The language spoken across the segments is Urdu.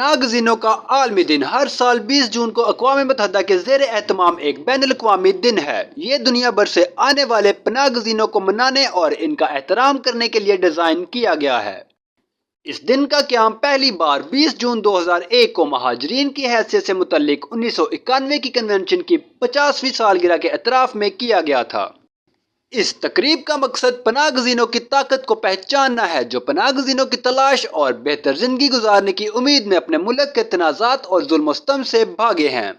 پناہ گزینوں کا عالمی دن ہر سال 20 جون کو اقوام متحدہ کے زیر اہتمام ایک بین الاقوامی دن ہے۔ یہ دنیا بھر سے آنے والے پناہ گزینوں کو منانے اور ان کا احترام کرنے کے لیے ڈیزائن کیا گیا ہے۔ اس دن کا قیام پہلی بار 20 جون 2001 کو مہاجرین کی حیثیت سے متعلق 1991 کی کنونشن کی 50ویں سالگرہ کے اعتراف میں کیا گیا تھا۔ اس تقریب کا مقصد پناہ گزینوں کی طاقت کو پہچاننا ہے جو پناہ گزینوں کی تلاش اور بہتر زندگی گزارنے کی امید میں اپنے ملک کے تنازعات اور ظلم و ستم سے بھاگے ہیں۔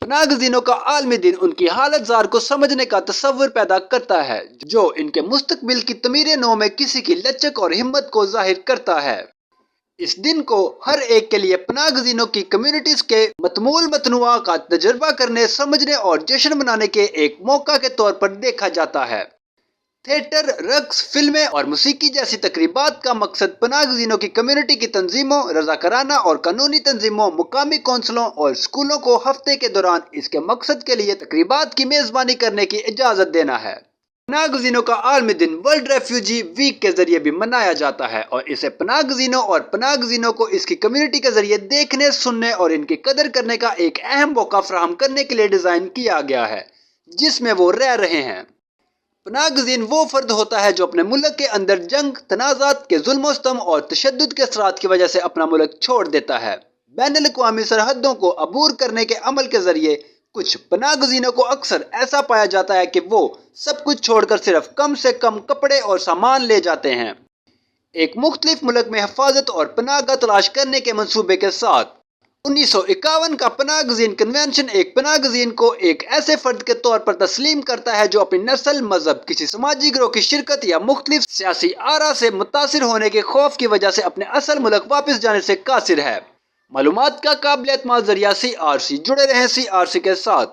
پناہ گزینوں کا عالمی دن ان کی حالت زار کو سمجھنے کا تصور پیدا کرتا ہے جو ان کے مستقبل کی تعمیر نو میں کسی کی لچک اور ہمت کو ظاہر کرتا ہے۔ اس دن کو ہر ایک کے لیے پناہ گزینوں کی کمیونٹیز کے متمول متنوع کا تجربہ کرنے، سمجھنے اور جشن منانے کے ایک موقع کے طور پر دیکھا جاتا ہے۔ تھیٹر، رقص، فلمیں اور موسیقی جیسی تقریبات کا مقصد پناہ گزینوں کی کمیونٹی کی تنظیموں، رضاکارانہ اور قانونی تنظیموں، مقامی کونسلوں اور اسکولوں کو ہفتے کے دوران اس کے مقصد کے لیے تقریبات کی میزبانی کرنے کی اجازت دینا ہے۔ پناہ گزینوں کا عالمی دن ورلڈ ریفیوجی ویک کے ذریعے بھی منایا جاتا ہے اور اسے پناہ گزینوں اور پناہ گزینوں کو اس کی کمیونٹی کے ذریعے دیکھنے، سننے اور ان کی قدر کرنے کا ایک اہم موقع فراہم کرنے کے لیے ڈیزائن کیا گیا ہے جس میں وہ رہ رہے ہیں۔ پناہ گزین وہ فرد ہوتا ہے جو اپنے ملک کے اندر جنگ، تنازعات کے ظلم و ستم اور تشدد کے اثرات کی وجہ سے اپنا ملک چھوڑ دیتا ہے۔ بین الاقوامی سرحدوں کو عبور کرنے کے عمل کے ذریعے کچھ پناہ گزینوں کو اکثر ایسا پایا جاتا ہے کہ وہ سب کچھ چھوڑ کر صرف کم سے کم کپڑے اور سامان لے جاتے ہیں۔ ایک مختلف ملک میں حفاظت اور پناہ گاہ تلاش کرنے کے منصوبے کے ساتھ 1951 کا پناہ گزین کنونشن ایک پناہ گزین کو ایک ایسے فرد کے طور پر تسلیم کرتا ہے جو اپنی نسل، مذہب، کسی سماجی گروہ کی شرکت یا مختلف سیاسی آرا سے متاثر ہونے کے خوف کی وجہ سے اپنے اصل ملک واپس جانے سے قاصر ہے۔ معلومات کا قابل اعتماد ذریعہ CRC جڑے رہیں CRC کے ساتھ۔